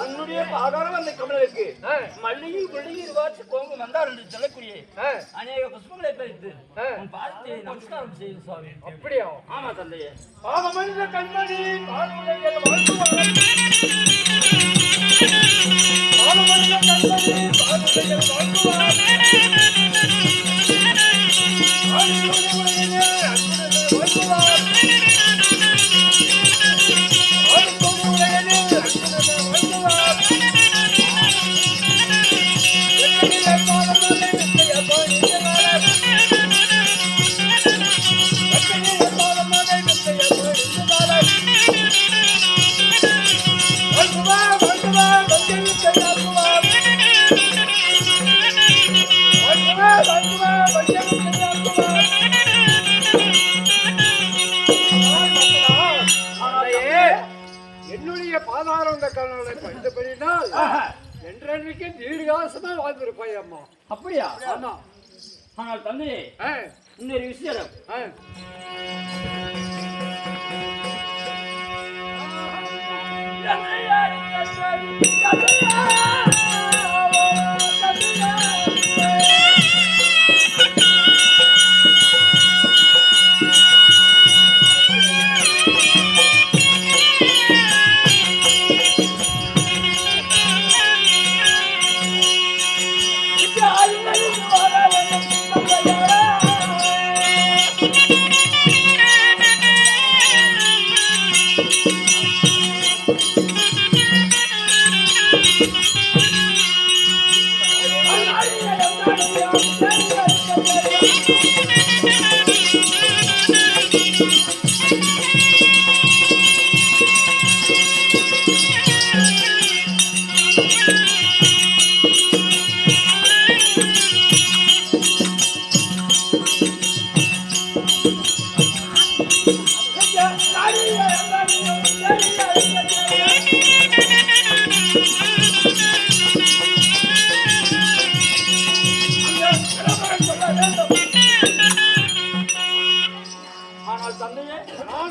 உன்னுடைய பாதாரம் அந்த கமலுக்கு மல்லிகை கொள்ளிகை இருவாச்சு கோங்கு வந்தார் என்று சொல்லக்கூடிய அநேக புஷ்பங்களை பறித்து உன் பாதத்தை நமஸ்காரம் செய்து சுவாமி. அப்படியா? ஆமா தந்தையே. பாவமனித கண்மணி பாடுடைய வாழ்த்துவார். பாவமனித கண்மணி பாடுடைய வாழ்த்துவார். என்னுடைய பாதாரங்க கண்ணனை படித்தபடினால் என்றைக்கு தீர்காசமா வாழ்ந்திருப்பாய் அம்மா. அப்படியா? ஆமா. ஆனால் தந்தையே இன்னொரு விஷயம்.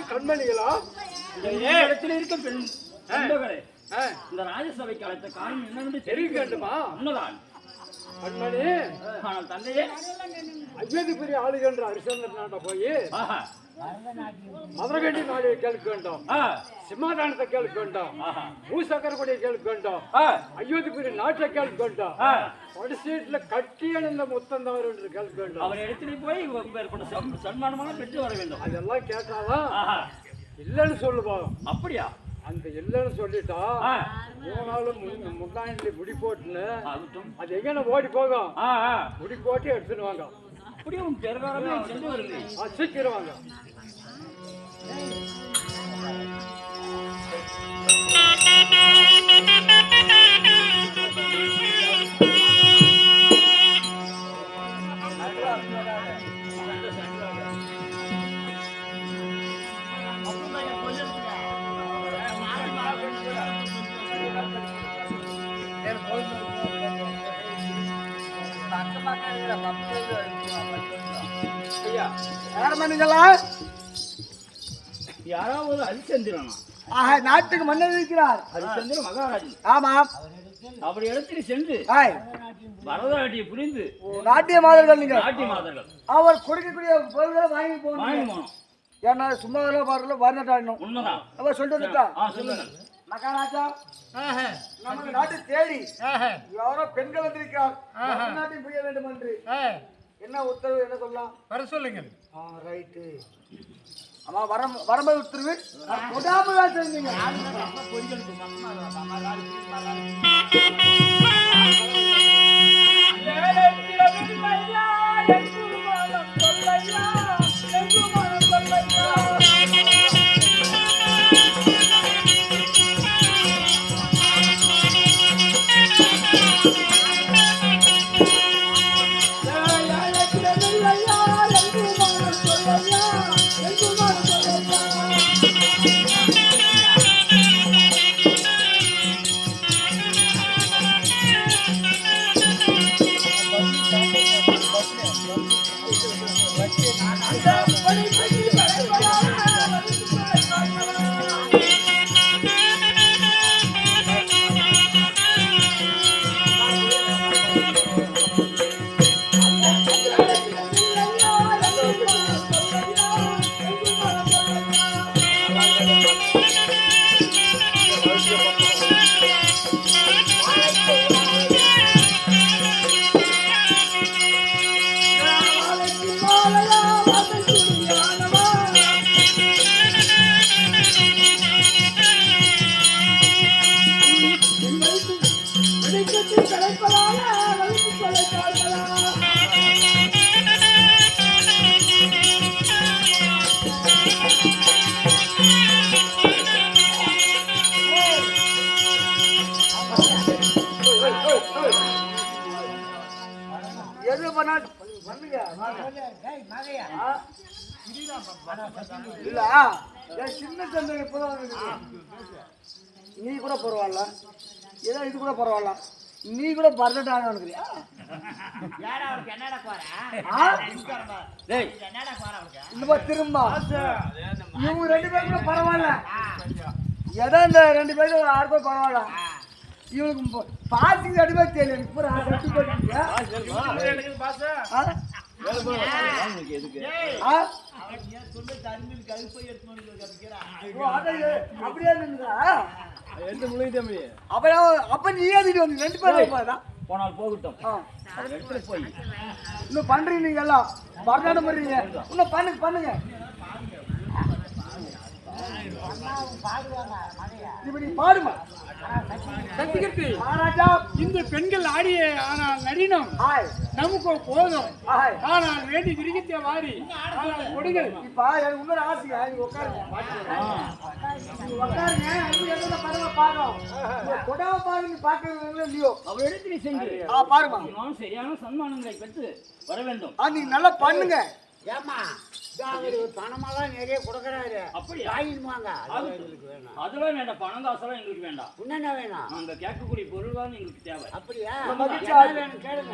கண்மணிகளா இடத்தில் இருக்க பெண் இந்த ராஜசபைக்கு அழைத்த காரணம் என்னவென்று தெரிய வேண்டுமா? உண்மைதான் கண்மணி. ஆனால் தந்தையே அயோத்திபுரி ஆளுகின்ற ஹரிச்சந்திர நாட்டை போய் மதுரகண்டி நாடியை கேட்க வேண்டும், சிம்மாதானத்தை கேட்க வேண்டும், பூசக்கரக்குடியை கேட்க வேண்டும், அயோத்திபுரி நாட்டை கேட்க வேண்டும், படிசீட்டுல கட்டி அணிந்த முத்தந்தவர் என்று கேட்க வேண்டும். அவர் இடத்துல போய் சன்மானமாக பெற்று வர வேண்டும். அதெல்லாம் கேட்டாதான் இல்லைன்னு சொல்லுவோம். அப்படியா? அந்த இல்லைன்னு சொல்லிட்டா 3 நாளும் முன்னாடி முடி போட்டுன்னு அது எங்க ஓடி போகும். முடி போட்டு எடுத்துன்னு வாங்க. அப்படியும் பெருகாரமே சென்று வருது. சீக்கிரம் வாங்க. யாராவது ஹரிச்சந்திரனா? நாட்டுக்கு மன்னர் இருக்கிறார் ஹரிச்சந்திர மகாராஜ். ஆமாம். அப்படி இடத்தில் சென்று பரதநாட்டியம் புரிந்து நாட்டிய மாதர்கள் நீங்க நாட்டிய மாதர்கள் அவர் கொடுக்கக்கூடிய பொருள்களை வாங்கி போகணும். ஏன்னா சும்மா பாடல வரநாட்டாடணும். உண்மைதான். அவர் சொல்லிட்டு சொல்லுங்க. மகாராஜா நமது நாட்டை தேடி யாரோ பெண்கள் வந்திருக்கிறார், நாட்டையும் புரிய வேண்டும் என்று என்ன உத்தரவு, என்ன சொல்லலாம்? வர சொல்லுங்க. ரைட்டு. ஆமா, வரம்பு உத்தரவு விடாமல் தெரிஞ்சீங்க. ஒரு நாள் பண்ணுங்க இல்ல என் சின்ன தந்தை இப்பதான் நீ கூட பரவாயில்ல ஏதோ இது கூட பரவாயில்ல நீ கூட பரதட்டாக நினைக்கிறியா இந்த திரும்ப இவங்க 2 பேரும் கூட பரவாயில்ல ஏதோ இந்த 2 பேரும் ஒரு 6 பேர் பரவாயில்ல இவனுக்கு பாசிக்கு அடிமை தெரியல இப்போ அப்படியே அப்ப நீ ஏதிட்டு வந்து 2 பேரும் போனால் போகட்டும் போய் இன்னும் பண்றீங்க நீங்க எல்லாம் பரநாட்டம் பண்றீங்க இன்னும் பண்ணுங்க இப்ப நீ பாடுமா சக்திகர்த்தி இந்த பெண்கள் ஆடிய ஆனால் நடினம் நமக்கு போதும் ஆனால் வேண்டி விரிகத்தை வாரி ஆனால் கொடிகள் இப்ப எனக்கு இன்னொரு ஆசைங்க நீங்க உட்காருங்க கொடாம பாருங்க பாக்குறது இல்லையோ அவர் எடுத்து செஞ்சு பாருமா சரியான சன்மானங்களை பெற்று வர வேண்டும் நீங்க நல்லா பண்ணுங்க ஏமா பணமெல்லாம் நிறைய கொடுக்கறாரு அப்படியா வாங்கிடுவாங்க அதெல்லாம் வேண்டாம் பணம் காசெல்லாம் எங்களுக்கு வேண்டாம் என்னென்ன வேணும் நாங்க கேட்கக்கூடிய பொருள் தான் எங்களுக்கு தேவை அப்படியா மகிழ்ச்சி வேணும் கேளுங்க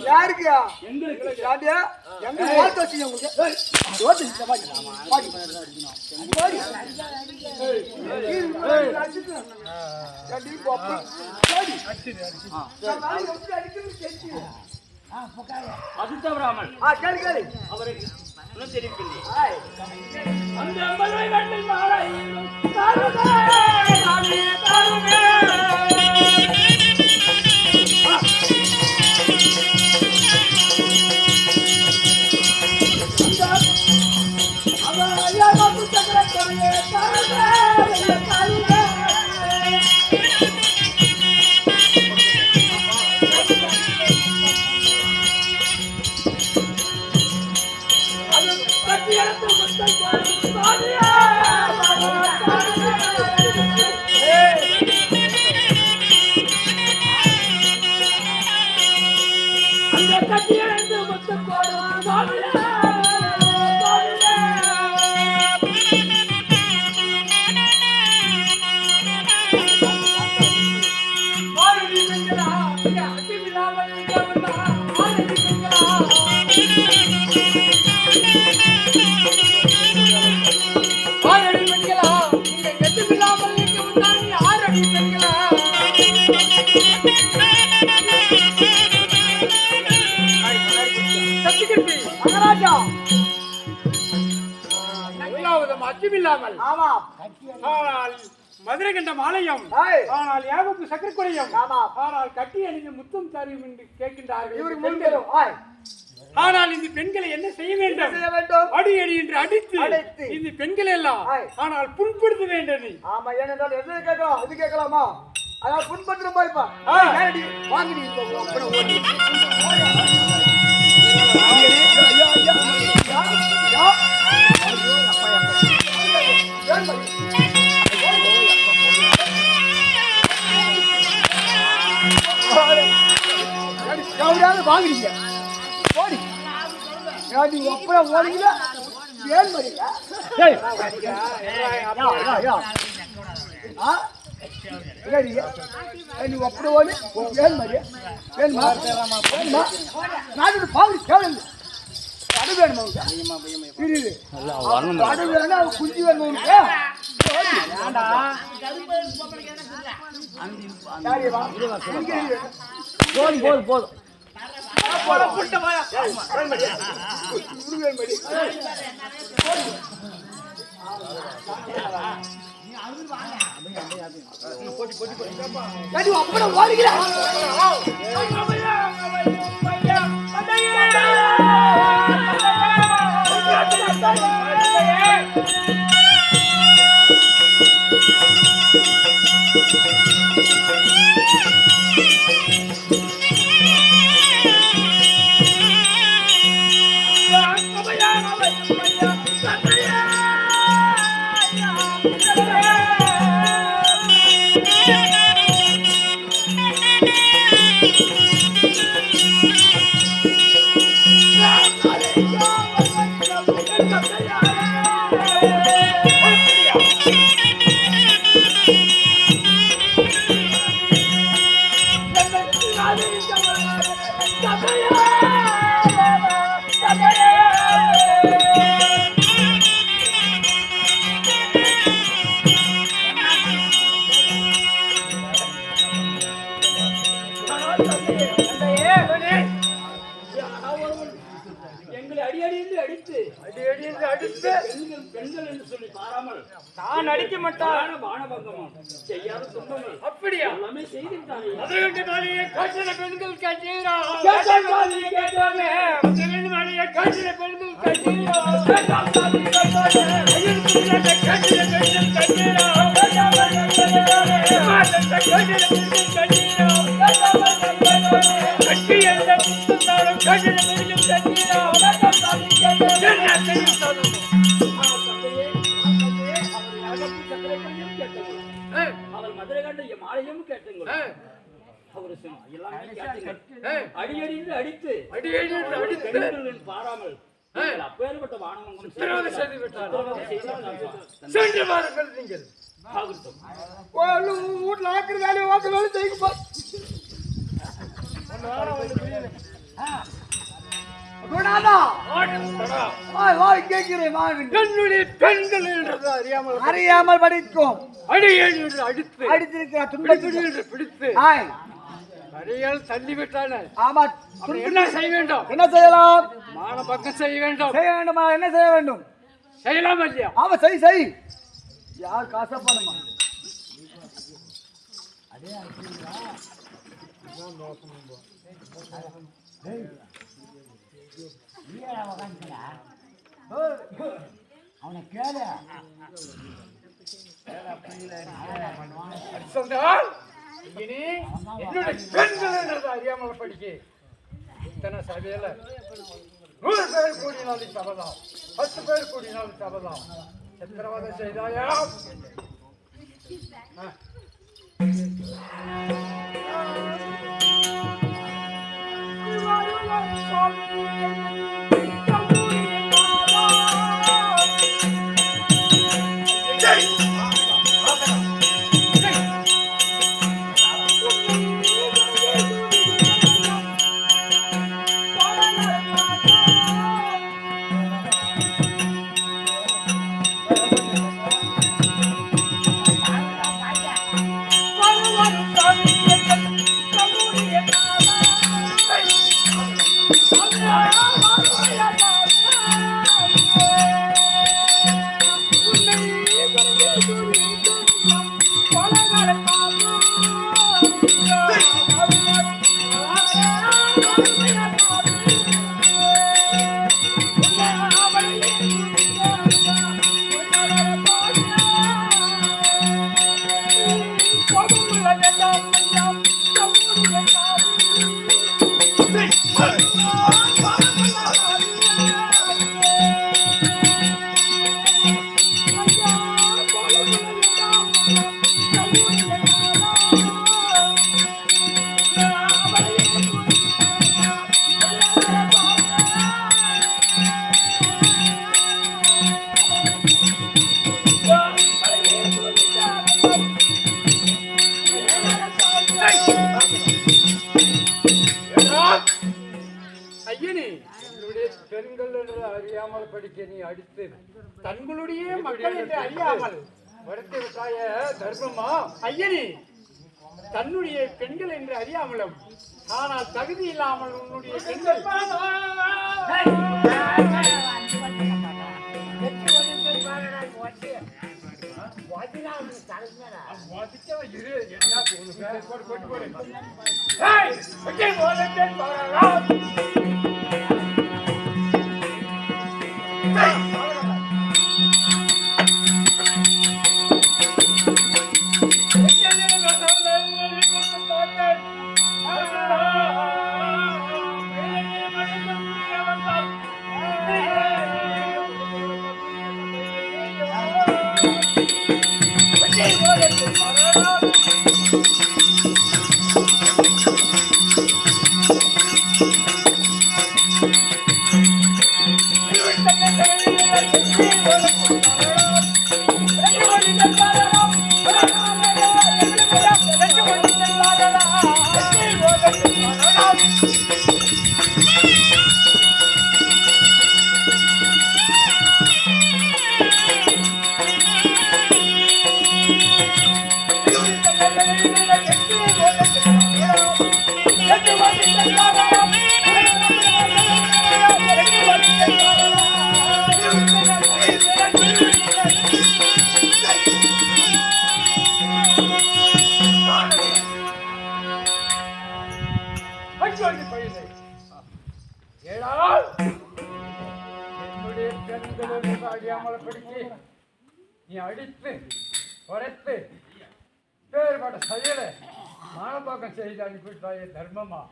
யாருக்குயா எங்களுக்கு எங்க வாழ்த்து வச்சீங்க அது தவறாமல் கேளு அவரை தெரிவிக்கின்றேன் அந்த அம்பலை கட்டில் மாலை அச்சமில்லாமல் ஆமா ஆனால் மதுரை கண்ட மாலையம் ஆனால் யாகப்பு சக்கரக்குறையும் ஆனால் கட்டி அணிந்த முத்தம் தரும் என்று கேட்கின்றார்கள் ஆனால் இந்த பெண்களை என்ன செய்ய வேண்டும் அடி அடி என்று அடித்து இந்த பெண்கள் எல்லாம் ஆனால் புண்படுத்த வேண்டும் ஆமா ஏனென்றால் எது கேட்கலாம் அது கேட்கலாமா அதாவது புண்படுத்துற பாய்ப்பா வாங்கி வாங்குறீங்க ஓடி அப்புறம் ஓடிங்களா ஏன் நீ அப்படி ஓடி ஏன் மாதிரி வேணுமா வேணுமா நாட்டு பாவி கேளுங்க அடு வேணுமா புரியுது அடு வேணும் அது குஞ்சு வேணும் போதும் போதும் போதும் அப்புறம் ஓடுகிறேன் பெண்கள் என்று சொல்லி பாராமல் நான் அடிக்க மாட்டான் செய்யாத துன்பங்கள் அப்படியா எல்லாமே செய்திருக்காங்க. பெண்கள் கட்சியா அவர் மதுரை கண்ட மாலையும் கேட்டுங்கள். அவர் அடியடி அடித்து பெண்கள் பாராமல் அப்பேற்பட்ட வானமங்கம் சென்று வாருங்கள். நீங்கள் வீட்டுல ஆக்குற வேலையை வாக்கு வேலை செய்யுப்பா. பெண்கள் என்று அறியாமல் படிக்கும் அடித்திருக்கிறார் பிடித்து அடியால் தள்ளிவிட்டான. ஆமா, என்ன செய்ய வேண்டும்? என்ன செய்யலாம்? மான பக்கம் செய்ய வேண்டும். செய்ய வேண்டுமா? என்ன செய்ய வேண்டும்? செய்யலாம் இல்லையா? ஆமா, செய். யார் காசப்பாடுமா? அவனை கேளு. சொன்னால் இனி என்னுடைய பெண்கள் என்றது அறியாமல் படிக்க இத்தனை சபையில 100 பேர் கூடினாலும் சபதம், 10 பேர் கூடினாலும் சபதம். சித்திரவதை செய்தாயா? ஐயனே, என்னுடைய பெண்கள் என்று அறியாமல் படிக்க நீ அடித்து தங்களுடைய மக்கள் என்று அறியாமல் வளர்த்து விட்டாய தர்மமா? ஐயனே, தன்னுடைய பெண்கள் என்று அறியாமலும் ஆனால் தகுதி இல்லாமல் உன்னுடைய பெண்கள் என்னுடைய பெண்கள் அறியாமல் படித்து நீ அடித்து குறைத்து பேர்பட்ட செயலை மானப்பாக்கம் செய்து அனுப்பிவிட்டாயே தர்மமா?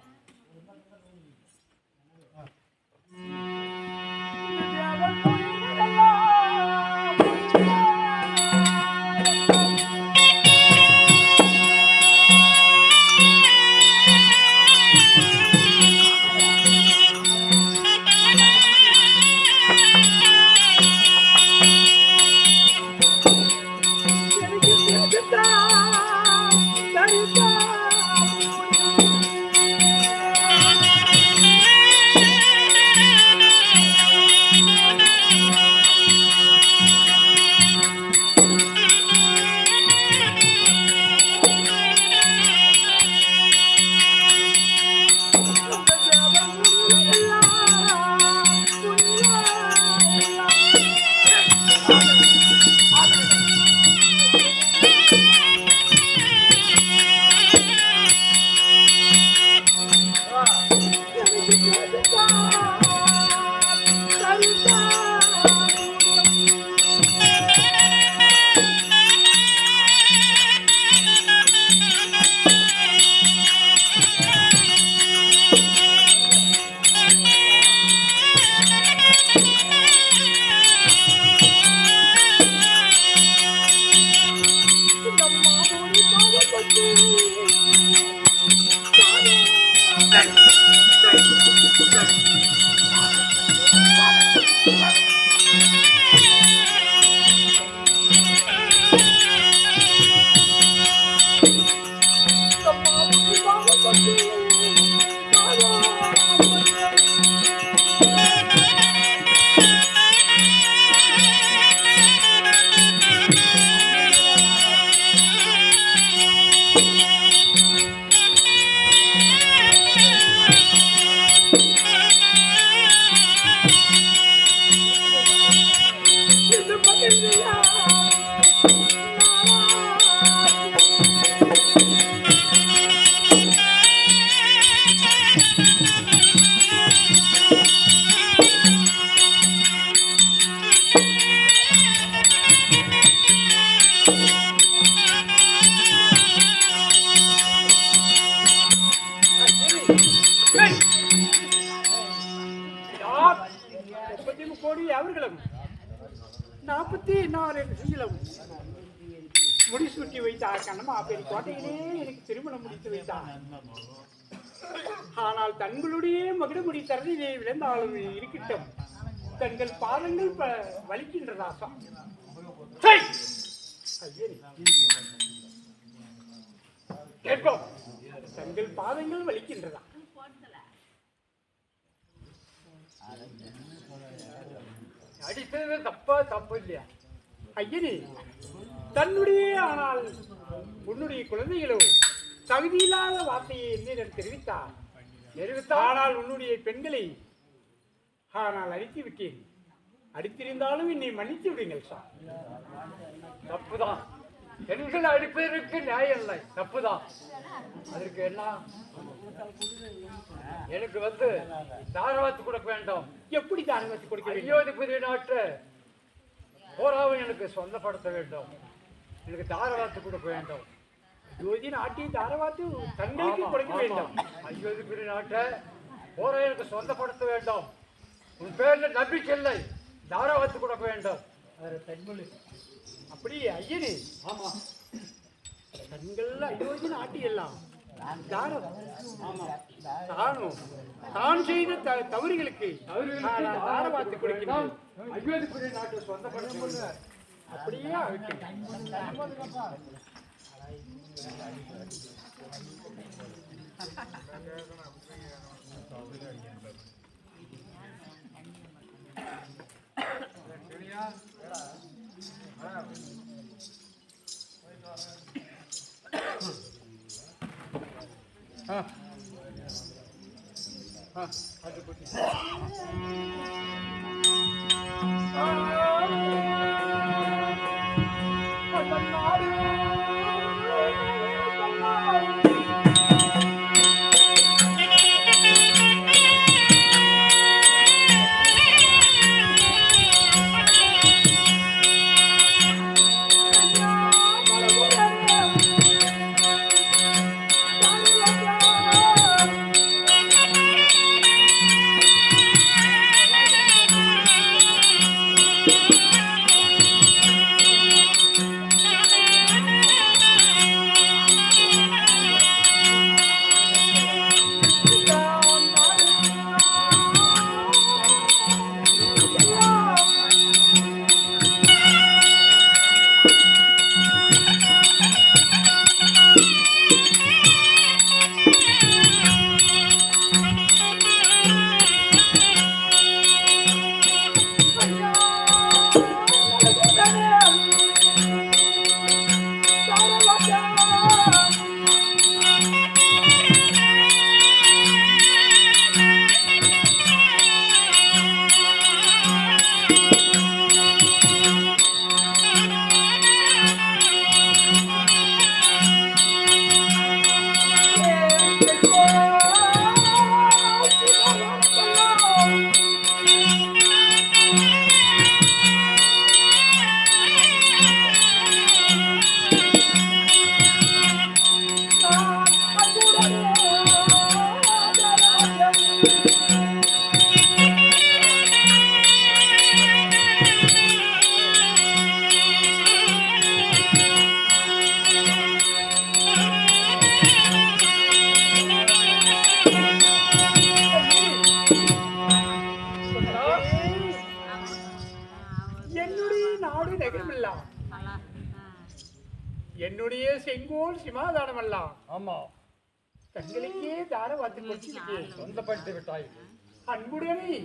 அவர்களும் 44 சிங்கிலும் முடிசூட்டி வைத்தார். கண்ணம்மா பெரிய கோட்டையிலே எனக்கு திருமணம் முடித்து வைத்தார். ஆனால் தங்களுடைய மகுடமுடி தரணிலே விழுந்தாலும் இருக்கட்டும், தங்கள் பாதங்கள் வலிக்கின்றதா? கேட்போம், தங்கள் பாதங்கள் வலிக்கின்றதா? அடித்தது தப்பா தப்பு இல்லையா ஐயனே? தன்னுடைய ஆனால் உன்னுடைய குழந்தைகளோ தகுதியில்லாத வார்த்தையை என்னிடம் தெரிவித்தார். ஆனால் உன்னுடைய பெண்களை ஆனால் அடித்து விட்டேன். அடித்திருந்தாலும் என்னை மன்னித்து விடுங்கள் சார். தப்புதான். பெண்கள் அடிப்பதற்கு நியாயம் இல்லை, தப்புதான். அதற்கு என்ன? எனக்கு தாரவாத்து கொடுக்க வேண்டும். எப்படி தாரவாத்து கொடுக்க? அயோத்திபுரி நாட்டு போராவை எனக்கு சொந்தப்படுத்த வேண்டும். எனக்கு தாரவாத்து கொடுக்க வேண்டும். அயோத்தி நாட்டை தாரவாத்து தங்களுக்கு கொடுக்க வேண்டும். அயோத்திபுரி நாட்டை போரா எனக்கு சொந்தப்படுத்த வேண்டும். உன் பேர்ல நம்பிக்கை இல்லை, தாராவாத்து கொடுக்க வேண்டும். அப்படி ஐயனே? ஆமா, தங்கள் அயோத்தி நாட்டை எல்லாம் தான் செய்த தவறுகளுக்கு தாரவாத்து கொடுக்கிறான். அயோத்திபுரி நாட்டை சொந்தப்படுத்த அப்படியே என்னுடைய செங்கோல் சிமாதானம் எல்லாம் ஆமா தங்களுக்கே தாரவாத்து கொடுத்து சொந்தப்படுத்தி விட்டாய் அன்புடனே.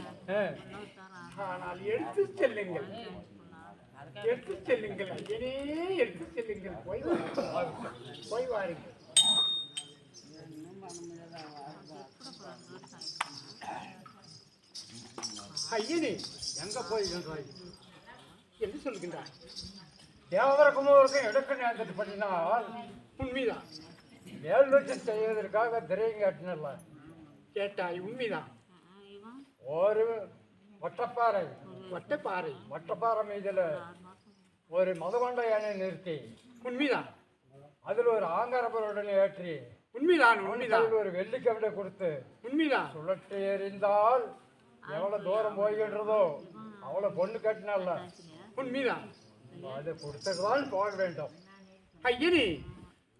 ஆனால் எடுத்து செல்லுங்கள், எடுத்து செல்லுங்கள் ஐயனே, எடுத்து செல்லுங்கள். போய் வாருங்கள். ஐயனே எங்க போய் என்று சொல்கின்றார். தேவரகுமாருக்கும் எடுக்க நேர்ந்தது பண்ணினால் உண்மைதான். மேல் நோக்கி செய்வதற்காக திரையும் காட்டினல்ல கேட்டாய். உண்மைதான். ஒரு வட்டப்பாறை மீதுல ஒரு மதுகொண்ட யானை நிறுத்தி உண்மைதான். அதில் ஒரு ஆங்காரப்பருடன் ஏற்றி உண்மைதான். ஒரு வெள்ளிக்கவிடை கொடுத்து உண்மைதான் சுழற்றி எறிந்தால் எவ்வளவு தூரம் போகின்றதோ அவ்வளவு பொண்ணு கட்டினால உண்மைதான். அதை கொடுத்துதான் போக வேண்டும். ஐயனே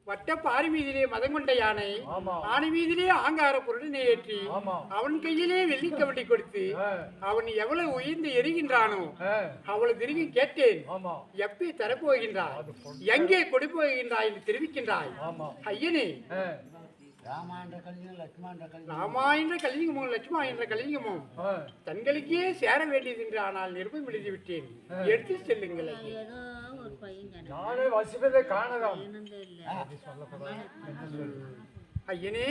வட்ட பாரி மீதிலே மதம் கொண்ட யானை ஆணை மீதிலே ஆங்கார பொருளினை ஏற்றி அவன் கையிலே வெள்ளிக்கவடி கொடுத்து அவன் எவ்வளவு உயர்ந்து எரிகின்றானோ அவ்வளவு திரும்பி கேட்டேன். எப்படி தரப்போகின்றாய், எங்கே கொடு போகின்றாய் என்று தெரிவிக்கின்றாய். ஐயனே ராமா என்ற கலிங்கம் லட்சுமா என்ற கலிங்கம் ராமா என்ற கலிங்கமும் லட்சுமா என்ற கலிங்கமும் தங்களுக்கே சேர வேண்டியது என்று ஆனால் நிருபம் எழுதி விட்டேன். எடுத்து செல்லுங்கள். ஏதோ ஒரு பையன் நானே வசிப்பதை காணலாம். ஐயனே,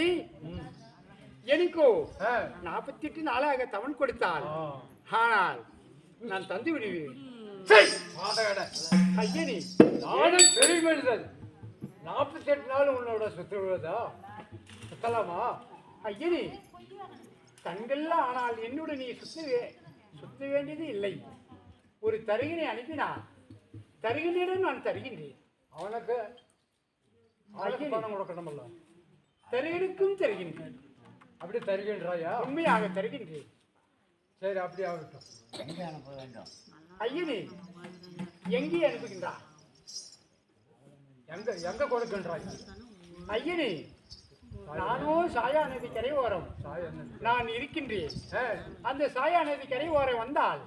எனக்கோ 48 நாளாக தவன் கொடுத்தால், ஆனால் நான் தந்து விடுவேன். ஐயனே, நானும் பெரிய மனிதன். 48 நாள் உன்னோட சுற்றுவதா சுத்தலாமா? ஐயனே, தங்கள்ல ஆனால் என்னுடன் நீ சுத்த வேண்டியது இல்லை. ஒரு தருகினை அனுப்பினான், தருகினிடம் நான் தருகின்றேன். அவனுக்கு பணம் கொடுக்கணுமல்ல. தருகினுக்கும் தருகின்றேன். அப்படி தருகின்றாயா? உண்மையாக தருகின்றேன். சரி, அப்படி ஆகட்டும். எங்கே அனுப்ப வேண்டும்? ஐயனே, எங்கே அனுப்புகின்றார்? எங்க கொடுக்கின்றாய்? ஐயனே, நானோ சாயா நதி கரையோரம் நான் இருக்கின்றேன். அந்த சாயா நதி கரையோரம் வந்தால்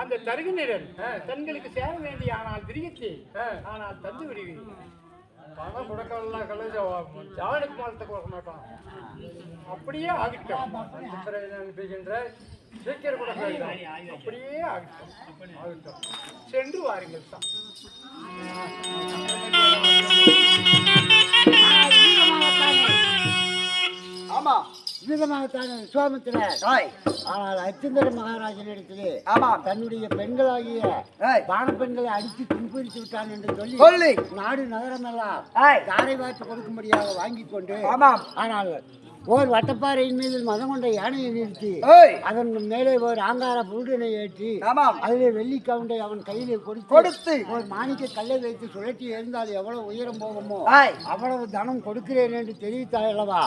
அந்த தருகின்றன் தங்களுக்கு சேர வேண்டிய ஆனால் திரியத்தை ஆனால் தந்து விடுவேன். பணம் கொடுக்கலாம் ஜானுக்கு மாலத்தை கொடுக்க மாட்டான். அப்படியே ஆகட்டும். அனுப்புகின்ற சீக்கிரம் கொடுக்க வேண்டும். அப்படியே ஆகட்டும். சென்று வாருங்கள் சார். ஆமா, விதமாகத்தான் விஸ்வாமித்திரர் ஆனால் அச்சந்திர மகாராஜனிடத்திலே தன்னுடைய பெண்களாகிய பான பெண்களை அடித்து துன்புறுத்தி விட்டான் என்று சொல்லி நாடு நகரமெல்லாம் தாரை வார்த்து கொடுக்கும்படியாக வாங்கி கொண்டு ஆனால் ஓர் வட்டப்பாறையின் மீது மதம் கொண்ட யானையை நிறுத்தி அதன் மேலே ஒரு ஆங்கார புருடனை ஏற்றி அதிலே வெள்ளி கவுண்டை அவன் கையிலே கொடுத்து ஒரு மாணிக்க கல்லை வைத்து சுழற்றி எழுந்தால் எவ்வளவு உயரம் போகுமோ அவ்வளவு தனம் கொடுக்கிறேன் என்று தெரிவித்தாய் அல்லவா?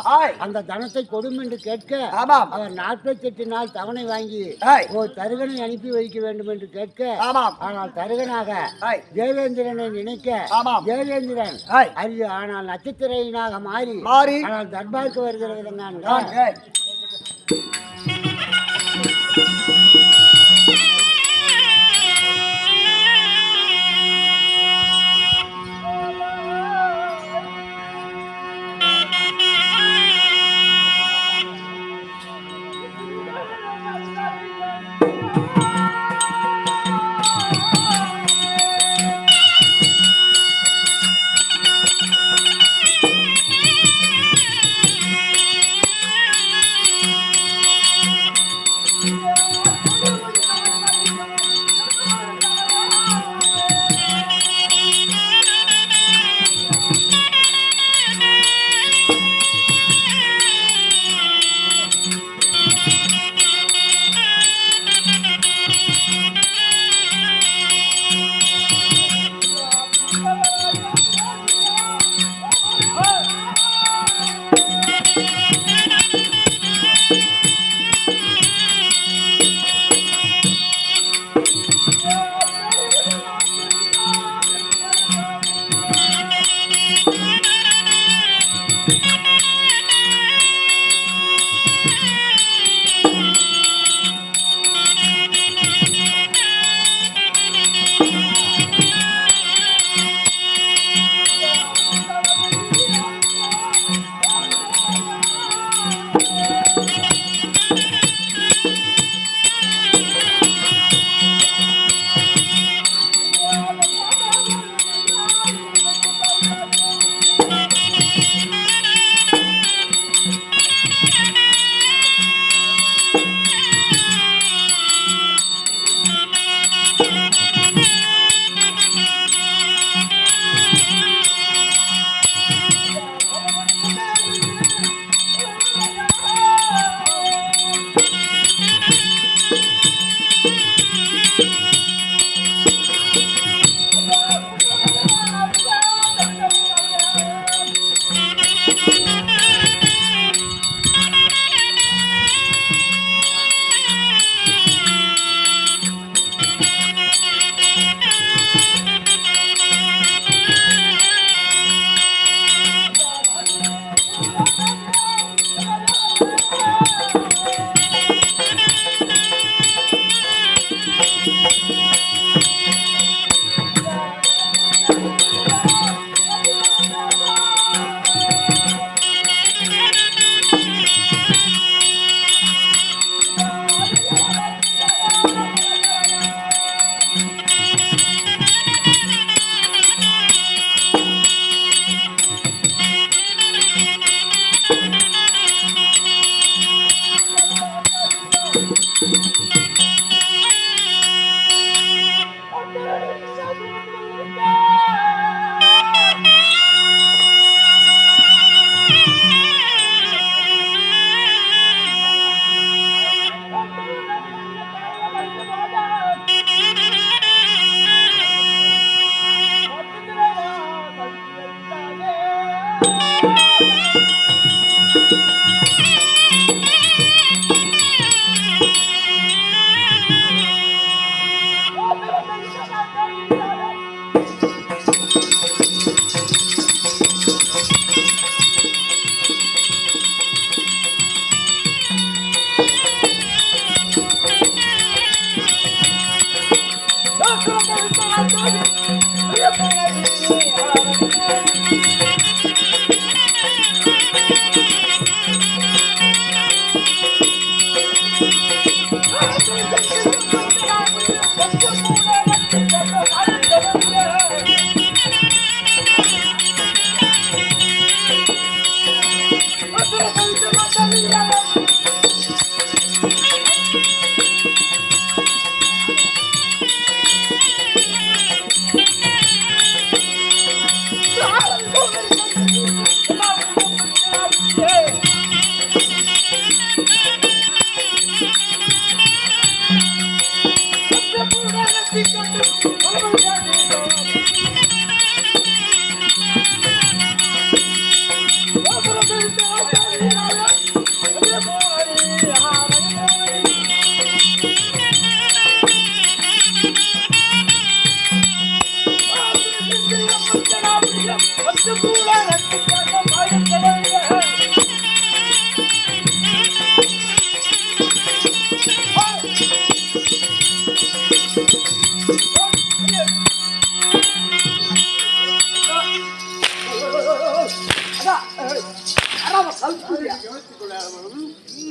அந்த தனத்தை கொடும் என்று கேட்க அவர் 48 நாள் தவணை வாங்கி ஒரு தருகனை அனுப்பி வைக்க வேண்டும் என்று கேட்க ஆனால் தருகனாக தேவேந்திரனை நினைக்க தேவேந்திரன் ஆனால் நட்சத்திரனாக மாறி ஆனால் தர்பாருக்கு வருகிறது.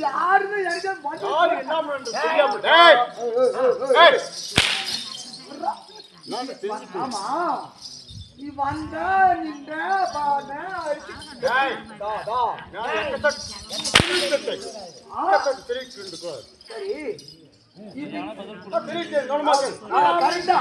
யாருமே எனக்கு ஆமா நீ வந்த நின்ற பாட சரி கரெக்டா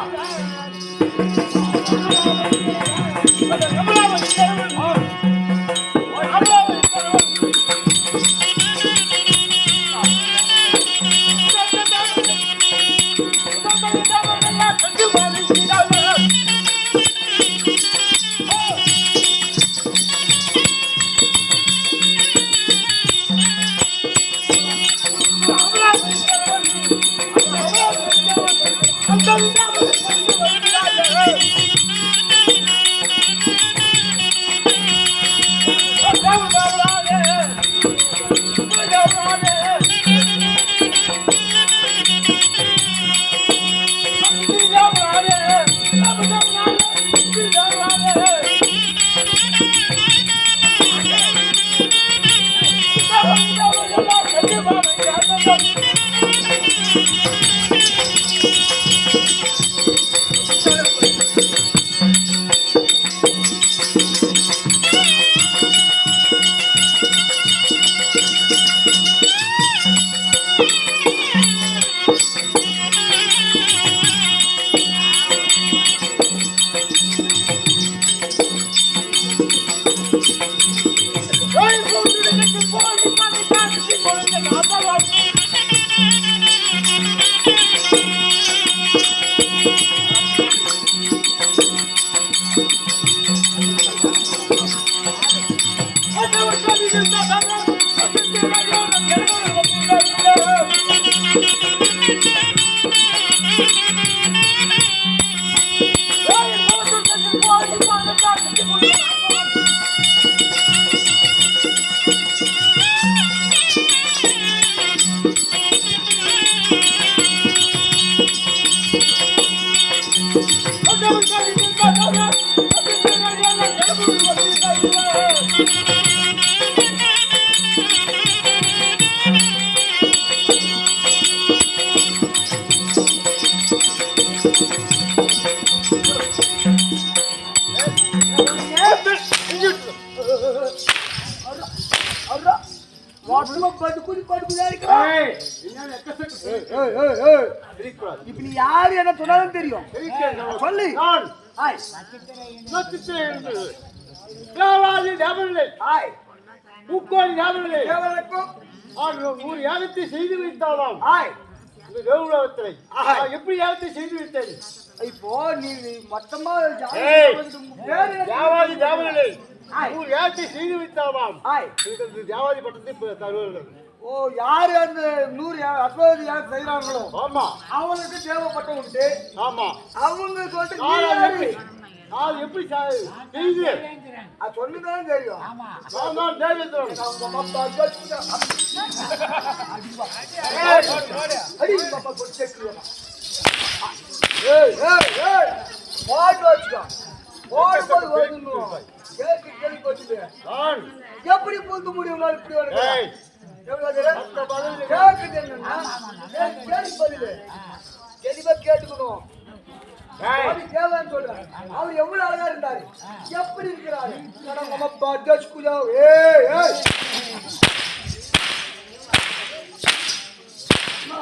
இப்ப நீ யாரு என்ன சொன்னாலும் தெரியும் சொல்லு ஹாய் தேவாதி தேவர்களே ஹாய் பூக்கோளி தேவர்களே தேவனுக்கும் ஒரு யாகத்தை செய்து வைத்தாலாம் ஹாய் இந்த தேவலோகத்திலே எப்படி யாகத்தை செய்து வைத்தேன் இப்போ நீ மொத்தமா தேவாதி தேவர்களே ஒரு யாகத்தை செய்து வைத்தாலாம் ஹாய் தேவாதி பட்டத்தை தருவார்கள் ஓ யாரு அந்த 100 அஸ்வதி யார் செய்யறாங்களோ ஆமா அவங்களுக்கு தேவைப்பட்ட உண்டு ஆமா அவங்க சொல்லிட்டு அது எப்படி செய்து அது சொல்லுதான் தெரியும் நான் தேவேந்திரன் அடி பாப்பா கொச்சே ஏய் ஏய் ஏய் வாட் வாட்ச்கா வாட் போய் வரணும் கேக்கு கேளி போச்சு நான் எப்படி போக முடியும் நான் இப்படி வரேன் ஏய் எவ்வளவு கேக்கு என்னன்னா கேளி பதிலே கேளிவா கேட்டுக்கணும் அவர் தேவன் சொல்றாரு அவர் எவ்வளவு அழகா இருந்தாரு எப்படி இருக்கிறாரு நம்ம பாடஸ் குஜா ஏய் ஏய்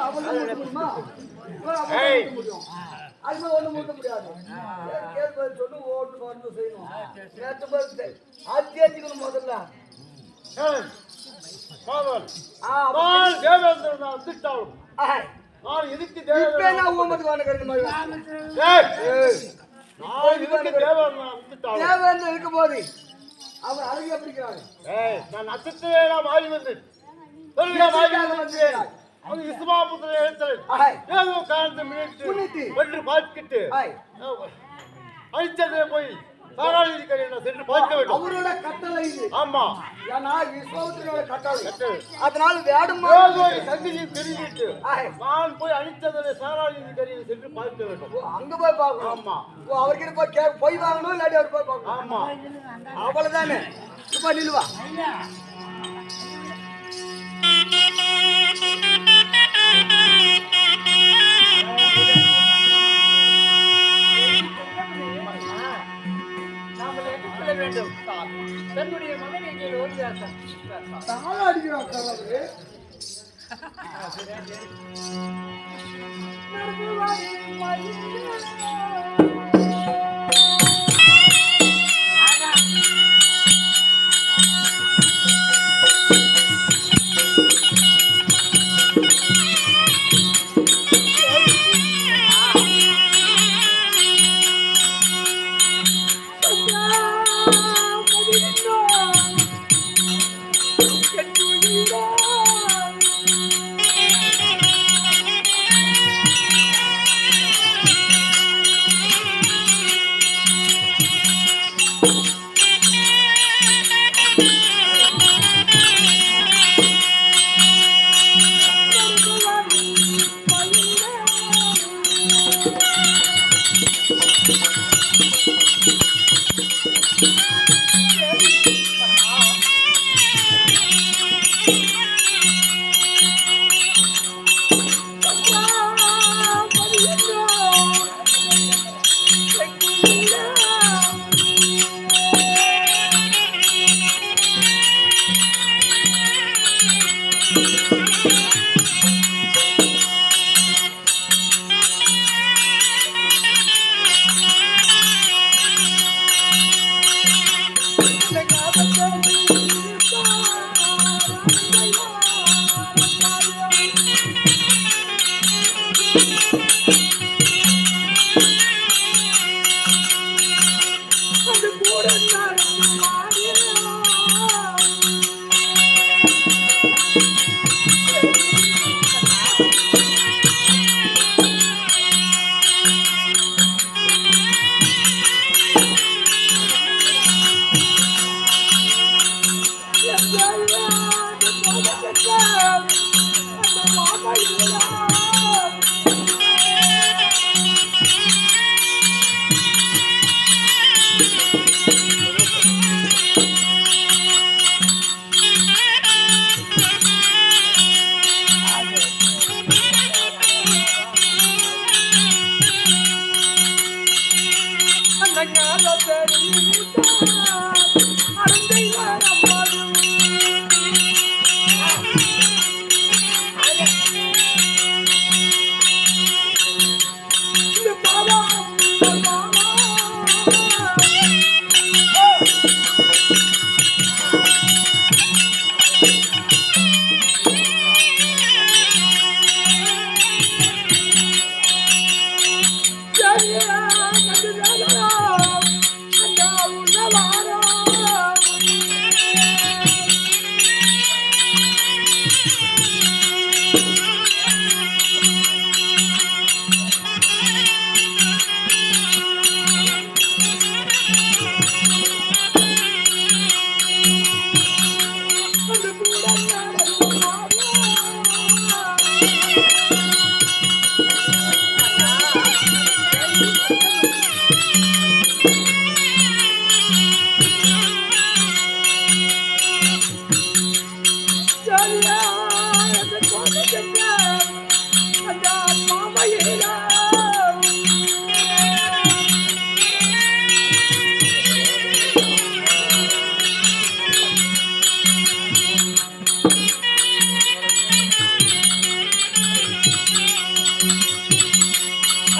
அவளுமா ஏய் அது ஒண்ணு மூட்ட முடியாது கேள்வி சொல்லு ஓட்டு வந்து செய்யணும் நேத்து பர்த்டே ஆத்தியாச்சிக்கணும் முதல்ல பாவல் நான் தேவேந்திரன் நான் திட்டாலும் நான் எதுக்கு இப்ப நான் ஊமத்துக்கு வந்து கரெக்ட் மாதிரி ஏய் நான் எதுக்கு தேவேந்திரன் திட்டாலும் தேவேந்திரன் இருக்கும்போது அவர் அழகு எப்படிக்கிறாரு ஏய் நான் நட்சத்திரே நான் மாறி வந்தேன் சொல்லுங்க மாறி வந்தேன் அது இஸ்மாபுத்திர எழுத்தல் ஏதோ காரணத்தை முன்னிட்டு வென்று பார்க்கிட்டு அழிச்சதே போய் சாராளி கரையை சென்று பார்க்க வேண்டும் அவரோட கட்டளை இது ஆமா ஏன்னா விஸ்வாமித்திரோட கட்டளை அதனால வேடுமா சங்கிலியை தெரிஞ்சிட்டு நான் போய் அழிச்சதை சாராளி கரையை சென்று பார்க்க வேண்டும் அங்க போய் பார்க்கணும் ஆமா அவர்கிட்ட போய் வாங்கணும் இல்லாட்டி அவர் போய் பார்க்கணும் ஆமா அவ்வளவுதானே இப்ப நில்வா வேண்டும் தன்னுடைய மகனை இங்கே ஓடியாசம்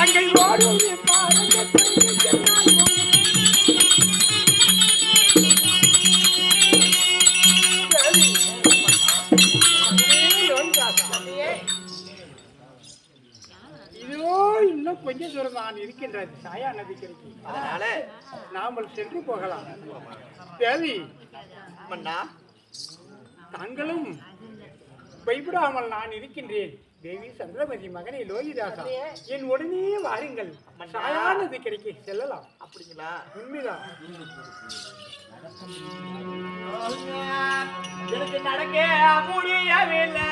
அங்கே ஓடுவது பாருங்க இதோ இன்னும் கொஞ்ச தூரம் நான் இருக்கின்றது சாயா நதிக்கரைக்கு. அதனால நாமல் சென்று போகலாம். தேவி மன்னா தாங்களும் பயப்படாமல் நான் இருக்கின்றேன். தேவி சந்திரமதி மகனை லோகிதாசா என் உடனே வாருங்கள். சாயா நதிக்கரைக்கு செல்லலாம். அப்படிங்களா? உண்மைதான். எனக்கு நடக்க முடியவில்லை.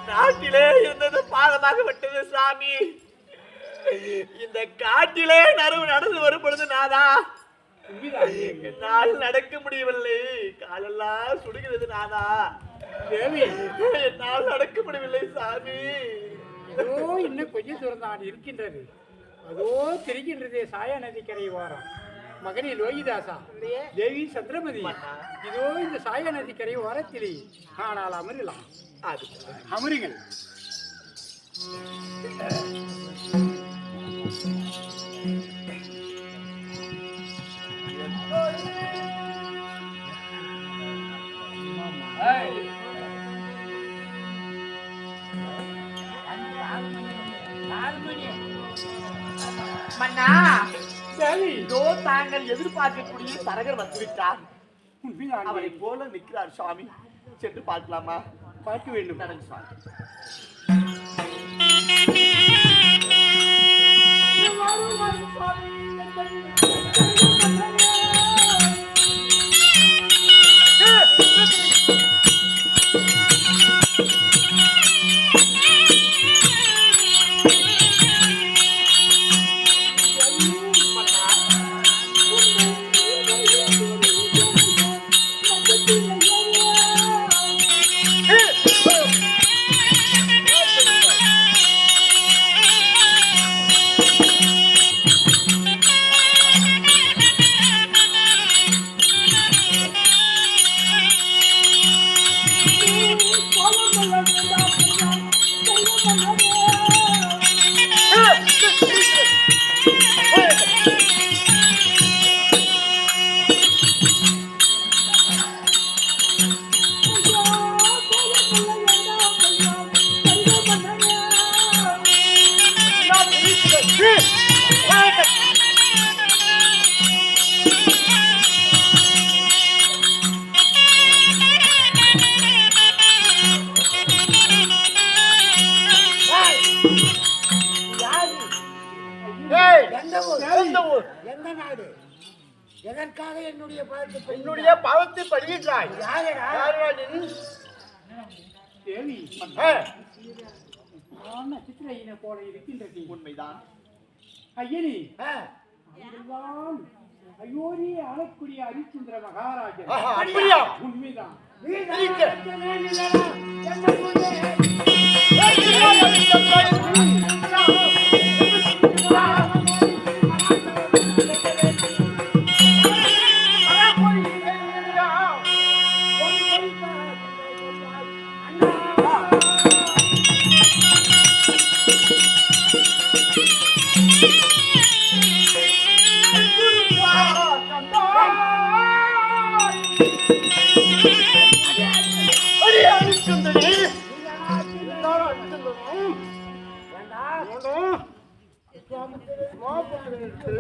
நாட்டிலே இருந்தது பாதமாக விட்டது சாமி. இந்த காட்டிலே நடந்து வரும் பொழுது நாதா என்னால் நடக்க முடியவில்லை. காலெல்லாம் சுடுகிறது நாதா. தேவி என்னால் நடக்க முடியவில்லை சாமி. இதோ இன்னும் கொஞ்ச தூரம் தான் இருக்கின்றது. அதோ தெரிகின்றதே சாயா நதிக்கரை ஓரம். மகனே லோகிதாசா, தேவி சந்திரமதி, இதோ இந்த சாயா நதிக்கரை ஓரத்திலே. ஆனால் அமரலாம். அமருங்கள். மன்னா, தேவி இதோ தாங்கள் எதிர்பார்க்கக்கூடிய தரகர் வந்துவிட்டார். உண்மைதான். அவரை போல நிற்கிறார் சுவாமி. சென்று பார்க்கலாமா? பார்க்க வேண்டும். நடங்க சுவாமி. எதற்காக என்னுடைய பாதத்தை என்னுடைய பாவத்தை படுகின்றாய் யாரடா? தேவி ஆ, சித்திரையினை போல இருக்கின்றது. உண்மைதான். ஐயனி ஆ, அவர்தான் அயோத்தி ஆளக்கூடிய ஹரிச்சந்திர மகாராஜன். ஆஹா, அப்படியா? உண்மைதான். நீ இருக்க. அடி, அரிச்சந்திரனே. நான் அரிச்சந்திரனும். நானும் மாப்பிள்ளைகளுக்கு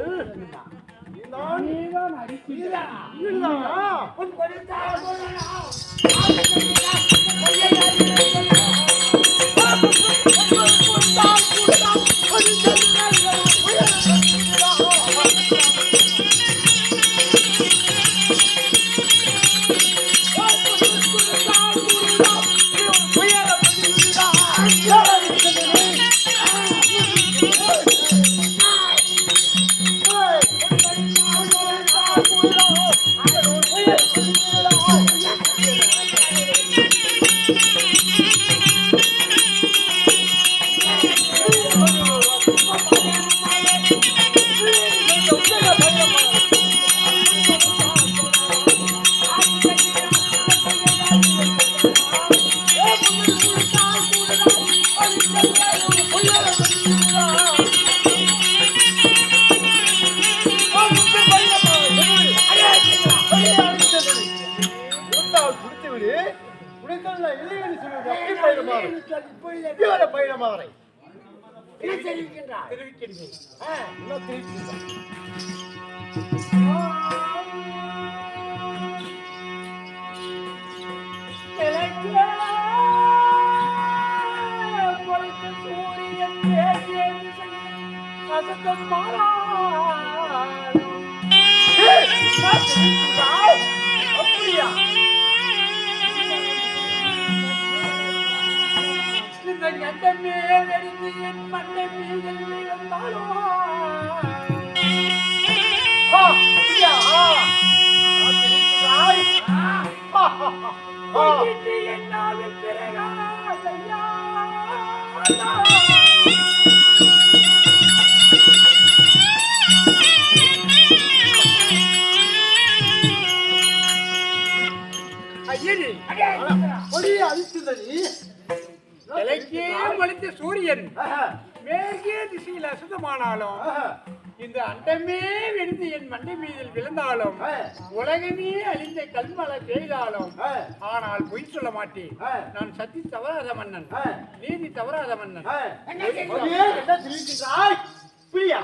நீதான் அடிக்கிறான். இல்லையா? பயணமாவரை தெரிவிக்கின்றேன். அப்படியா? இந்த எந்த மேலடிந்து என் மண்ணை மீதில் விழுந்தாலும் அப்படியா? என்னாவில் பிறகாதையா ஐயனி அரிச்சந்திரனே. கிழக்கே வலித்த சூரியன் மேற்கே திசையில் அசுத்தமானாலும் இந்த அண்டமே வெடித்து என் மண்டை மீதில் விழுந்தாலும் உலகமே அழிந்த கல்மழை பெய்தாலும் ஆனால் பொய் சொல்ல மாட்டேன். நான் சத்தி தவறாத மன்னன், நீதி தவறாத மன்னன். என்ன தெரிவிக்கின்றாய்? பிரியா?